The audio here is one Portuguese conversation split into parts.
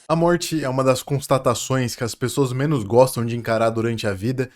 A morte é uma das constatações que as pessoas menos gostam de encarar durante a vida.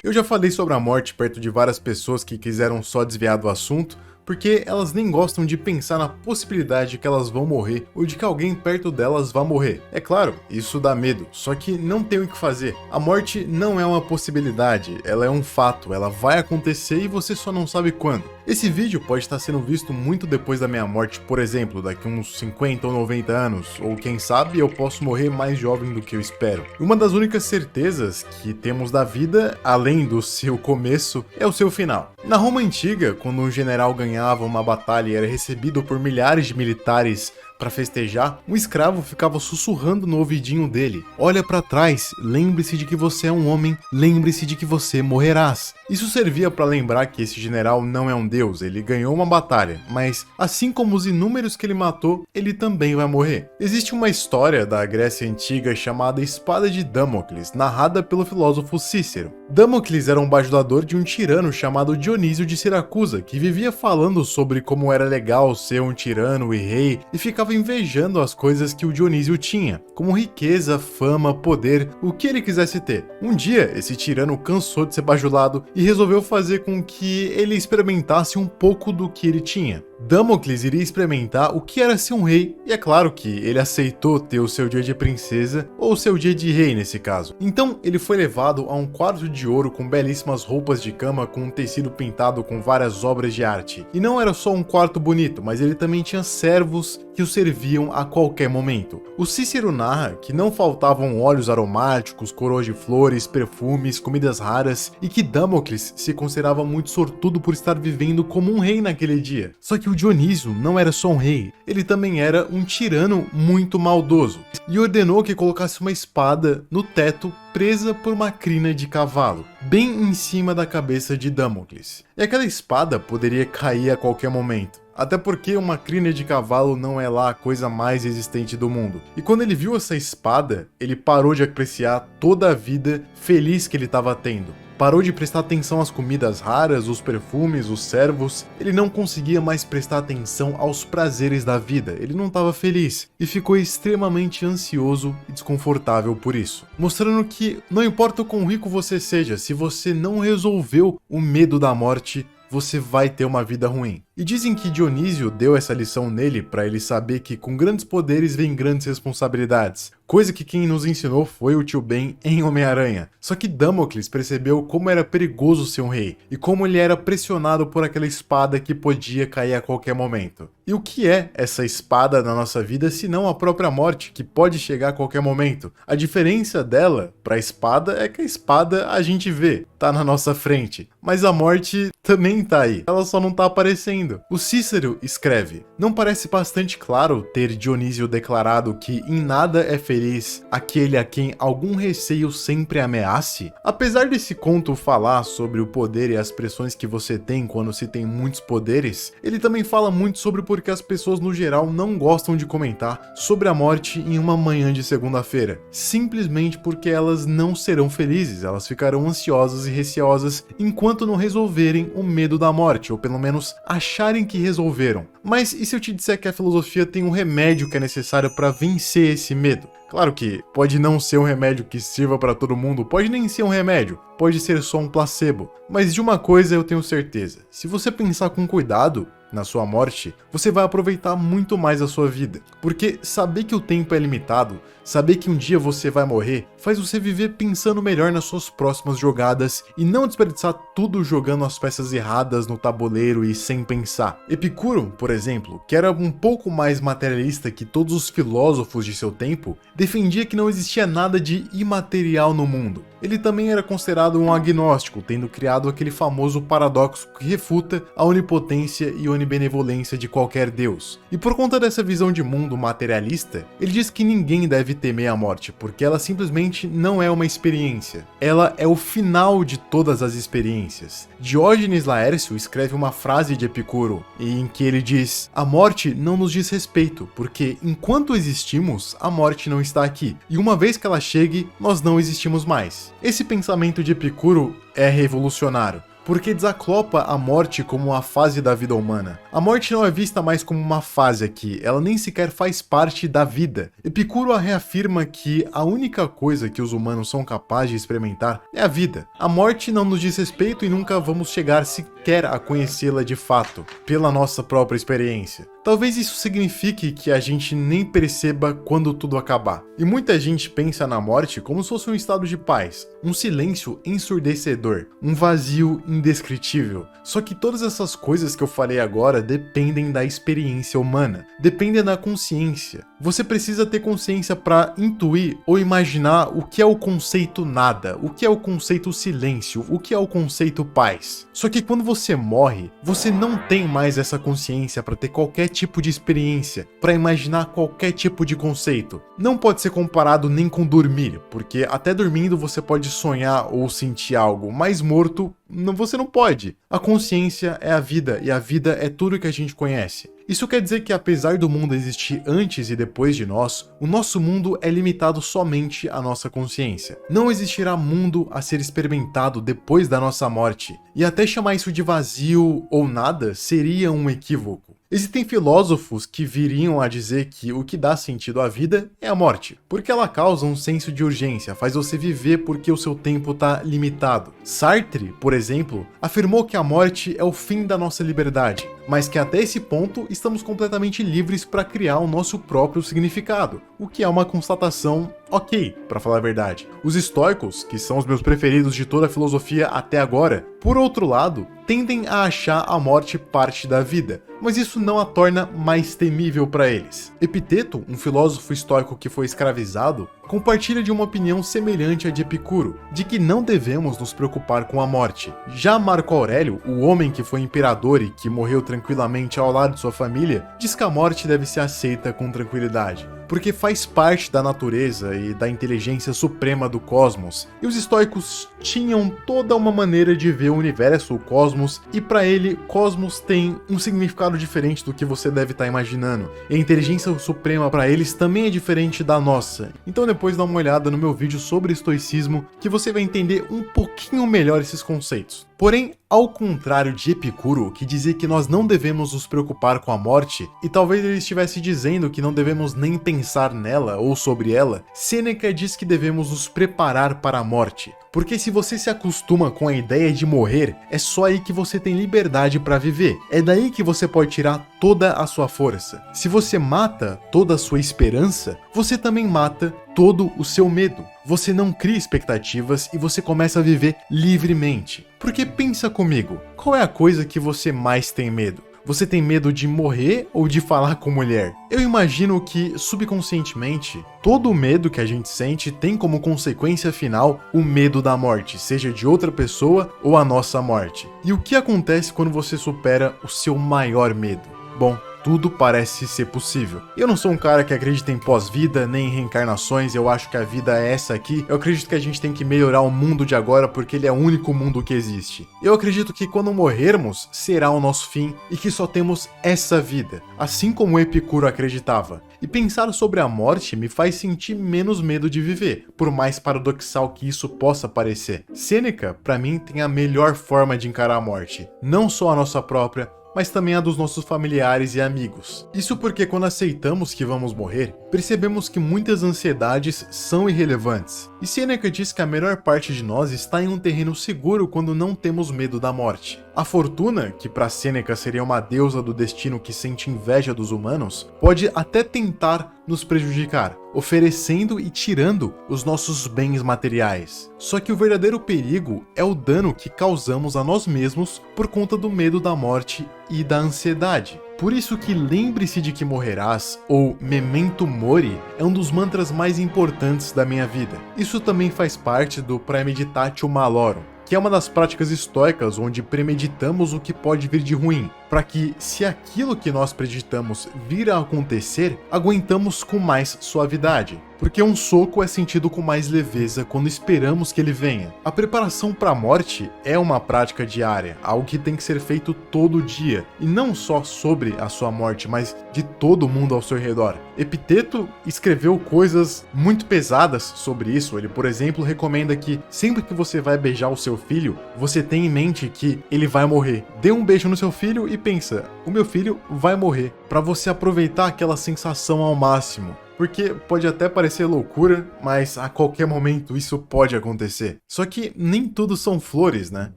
Eu já falei sobre a morte perto de várias pessoas que quiseram só desviar do assunto, porque elas nem gostam de pensar na possibilidade de que elas vão morrer ou de que alguém perto delas vá morrer. É claro, isso dá medo, só que não tem o que fazer. A morte não é uma possibilidade, ela é um fato, ela vai acontecer e você só não sabe quando. Esse vídeo pode estar sendo visto muito depois da minha morte, por exemplo, daqui uns 50 ou 90 anos, ou quem sabe eu posso morrer mais jovem do que eu espero. Uma das únicas certezas que temos da vida, além do seu começo, é o seu final. Na Roma Antiga, quando um general ganhava uma batalha e era recebido por milhares de militares para festejar, um escravo ficava sussurrando no ouvidinho dele: olha para trás, lembre-se de que você é um homem, lembre-se de que você morrerás. Isso servia para lembrar que esse general não é um deus, ele ganhou uma batalha, mas assim como os inúmeros que ele matou, ele também vai morrer. Existe uma história da Grécia Antiga chamada Espada de Damocles, narrada pelo filósofo Cícero. Damocles era um bajulador de um tirano chamado Dionísio de Siracusa, que vivia falando sobre como era legal ser um tirano e rei, e ficava invejando as coisas que o Dionísio tinha, como riqueza, fama, poder, o que ele quisesse ter. Um dia, esse tirano cansou de ser bajulado e resolveu fazer com que ele experimentasse um pouco do que ele tinha. Damocles iria experimentar o que era ser um rei, e é claro que ele aceitou ter o seu dia de princesa, ou o seu dia de rei nesse caso. Então ele foi levado a um quarto de ouro com belíssimas roupas de cama com um tecido pintado com várias obras de arte. E não era só um quarto bonito, mas ele também tinha servos que o serviam a qualquer momento. O Cícero narra que não faltavam óleos aromáticos, coroas de flores, perfumes, comidas raras, e que Damocles se considerava muito sortudo por estar vivendo como um rei naquele dia. Só que o Dionísio não era só um rei, ele também era um tirano muito maldoso, e ordenou que colocasse uma espada no teto presa por uma crina de cavalo, bem em cima da cabeça de Damocles. E aquela espada poderia cair a qualquer momento. Até porque uma crina de cavalo não é lá a coisa mais resistente do mundo. E quando ele viu essa espada, ele parou de apreciar toda a vida feliz que ele estava tendo. Parou de prestar atenção às comidas raras, os perfumes, os servos. Ele não conseguia mais prestar atenção aos prazeres da vida. Ele não estava feliz e ficou extremamente ansioso e desconfortável por isso. Mostrando que não importa o quão rico você seja, se você não resolveu o medo da morte, você vai ter uma vida ruim. E dizem que Dionísio deu essa lição nele para ele saber que com grandes poderes vem grandes responsabilidades. Coisa que quem nos ensinou foi o tio Ben em Homem-Aranha. Só que Damocles percebeu como era perigoso ser um rei e como ele era pressionado por aquela espada que podia cair a qualquer momento. E o que é essa espada na nossa vida se não a própria morte, que pode chegar a qualquer momento? A diferença dela para a espada é que a espada a gente vê, tá na nossa frente, mas a morte também tá aí, ela só não tá aparecendo. O Cícero escreve: não parece bastante claro ter Dionísio declarado que em nada é feliz aquele a quem algum receio sempre ameace? Apesar desse conto falar sobre o poder e as pressões que você tem quando se tem muitos poderes, ele também fala muito sobre por que as pessoas no geral não gostam de comentar sobre a morte em uma manhã de segunda-feira, simplesmente porque elas não serão felizes, elas ficarão ansiosas e receosas enquanto não resolverem o medo da morte, ou pelo menos acharem que resolveram. Mas e se eu te disser que a filosofia tem um remédio que é necessário para vencer esse medo? Claro que pode não ser um remédio que sirva para todo mundo, pode nem ser um remédio, pode ser só um placebo. Mas de uma coisa eu tenho certeza: se você pensar com cuidado na sua morte, você vai aproveitar muito mais a sua vida. Porque saber que o tempo é limitado, saber que um dia você vai morrer, faz você viver pensando melhor nas suas próximas jogadas e não desperdiçar tudo jogando as peças erradas no tabuleiro e sem pensar. Epicuro, por exemplo, que era um pouco mais materialista que todos os filósofos de seu tempo, defendia que não existia nada de imaterial no mundo. Ele também era considerado um agnóstico, tendo criado aquele famoso paradoxo que refuta a onipotência e onibenevolência de qualquer deus. E por conta dessa visão de mundo materialista, ele diz que ninguém deve temer a morte, porque ela simplesmente não é uma experiência. Ela é o final de todas as experiências. Diógenes Laércio escreve uma frase de Epicuro, em que ele diz: a morte não nos diz respeito, porque enquanto existimos, a morte não está aqui, e uma vez que ela chegue, nós não existimos mais. Esse pensamento de Epicuro é revolucionário. porque desaclopa a morte como uma fase da vida humana. A morte não é vista mais como uma fase aqui, ela nem sequer faz parte da vida. Epicuro reafirma que a única coisa que os humanos são capazes de experimentar é a vida. A morte não nos diz respeito e nunca vamos chegar sequer a conhecê-la de fato, pela nossa própria experiência. Talvez isso signifique que a gente nem perceba quando tudo acabar. E muita gente pensa na morte como se fosse um estado de paz, um silêncio ensurdecedor, um vazio indescritível. Só que todas essas coisas que eu falei agora dependem da experiência humana, dependem da consciência. Você precisa ter consciência para intuir ou imaginar o que é o conceito nada, o que é o conceito silêncio, o que é o conceito paz. Só que quando você morre, você não tem mais essa consciência para ter qualquer tipo de experiência, para imaginar qualquer tipo de conceito. Não pode ser comparado nem com dormir, porque até dormindo você pode sonhar ou sentir algo, mas morto você não pode. A consciência é a vida e a vida é tudo que a gente conhece. Isso quer dizer que apesar do mundo existir antes e depois de nós, o nosso mundo é limitado somente à nossa consciência. Não existirá mundo a ser experimentado depois da nossa morte, e até chamar isso de vazio ou nada seria um equívoco. Existem filósofos que viriam a dizer que o que dá sentido à vida é a morte, porque ela causa um senso de urgência, faz você viver porque o seu tempo está limitado. Sartre, por exemplo, afirmou que a morte é o fim da nossa liberdade, mas que até esse ponto estamos completamente livres para criar o nosso próprio significado, o que é uma constatação ok, para falar a verdade. Os estoicos, que são os meus preferidos de toda a filosofia até agora, por outro lado, tendem a achar a morte parte da vida, mas isso não a torna mais temível para eles. Epiteto, um filósofo estoico que foi escravizado, compartilha de uma opinião semelhante à de Epicuro, de que não devemos nos preocupar com a morte. Já Marco Aurélio, o homem que foi imperador e que morreu tranquilamente ao lado de sua família, diz que a morte deve ser aceita com tranquilidade, porque faz parte da natureza e da inteligência suprema do cosmos, e os estoicos tinham toda uma maneira de ver o universo, o cosmos, e para ele, cosmos tem um significado diferente do que você deve estar imaginando, e a inteligência suprema para eles também é diferente da nossa. Então depois dá uma olhada no meu vídeo sobre estoicismo, que você vai entender um pouquinho melhor esses conceitos. Porém, ao contrário de Epicuro, que dizia que nós não devemos nos preocupar com a morte, e talvez ele estivesse dizendo que não devemos nem pensar nela ou sobre ela, Sêneca diz que devemos nos preparar para a morte. Porque se você se acostuma com a ideia de morrer, é só aí que você tem liberdade para viver. É daí que você pode tirar toda a sua força. Se você mata toda a sua esperança, você também mata todo o seu medo. Você não cria expectativas e você começa a viver livremente. Porque pensa comigo, qual é a coisa que você mais tem medo? Você tem medo de morrer ou de falar com mulher? Eu imagino que, subconscientemente, todo o medo que a gente sente tem como consequência final o medo da morte, seja de outra pessoa ou a nossa morte. E o que acontece quando você supera o seu maior medo? Bom, tudo parece ser possível. Eu não sou um cara que acredita em pós-vida, nem em reencarnações, eu acho que a vida é essa aqui. Eu acredito que a gente tem que melhorar o mundo de agora porque ele é o único mundo que existe. Eu acredito que quando morrermos, será o nosso fim e que só temos essa vida, assim como Epicuro acreditava. E pensar sobre a morte me faz sentir menos medo de viver, por mais paradoxal que isso possa parecer. Sêneca, para mim, tem a melhor forma de encarar a morte, não só a nossa própria, mas também a dos nossos familiares e amigos. Isso porque quando aceitamos que vamos morrer, percebemos que muitas ansiedades são irrelevantes. E Sêneca diz que a melhor parte de nós está em um terreno seguro quando não temos medo da morte. A fortuna, que para Sêneca seria uma deusa do destino que sente inveja dos humanos, pode até tentar nos prejudicar, oferecendo e tirando os nossos bens materiais. Só que o verdadeiro perigo é o dano que causamos a nós mesmos por conta do medo da morte e da ansiedade. Por isso que lembre-se de que morrerás, ou Memento Mori, é um dos mantras mais importantes da minha vida. Isso também faz parte do Praemeditatio Malorum, que é uma das práticas estoicas onde premeditamos o que pode vir de ruim, para que, se aquilo que nós preditamos vir a acontecer, aguentamos com mais suavidade. Porque um soco é sentido com mais leveza quando esperamos que ele venha. A preparação para a morte é uma prática diária, algo que tem que ser feito todo dia, e não só sobre a sua morte, mas de todo mundo ao seu redor. Epiteto escreveu coisas muito pesadas sobre isso. Ele, por exemplo, recomenda que sempre que você vai beijar o seu filho, você tenha em mente que ele vai morrer. Dê um beijo no seu filho e pensa, o meu filho vai morrer, para você aproveitar aquela sensação ao máximo. Porque pode até parecer loucura, mas a qualquer momento isso pode acontecer. Só que nem tudo são flores, né?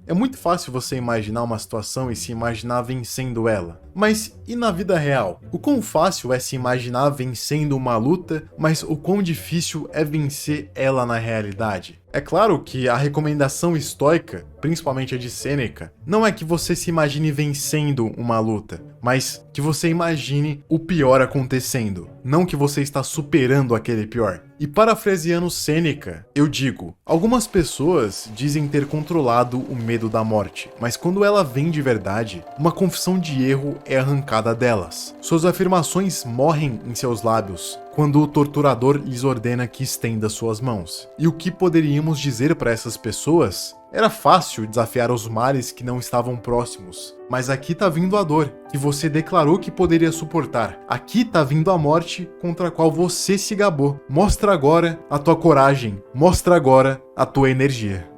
É muito fácil você imaginar uma situação e se imaginar vencendo ela. Mas e na vida real? O quão fácil é se imaginar vencendo uma luta, mas o quão difícil é vencer ela na realidade? É claro que a recomendação estoica, principalmente a de Sêneca, não é que você se imagine vencendo uma luta, mas que você imagine o pior acontecendo, não que você está superando aquele pior. E parafraseando Sêneca, eu digo, algumas pessoas dizem ter controlado o medo da morte, mas quando ela vem de verdade, uma confissão de erro é arrancada delas. Suas afirmações morrem em seus lábios, quando o torturador lhes ordena que estenda suas mãos. E o que poderíamos dizer para essas pessoas? Era fácil desafiar os males que não estavam próximos, mas aqui tá vindo a dor, que você declarou que poderia suportar. Aqui tá vindo a morte contra a qual você se gabou. Mostra agora a tua coragem, mostra agora a tua energia.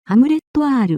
ハムレット R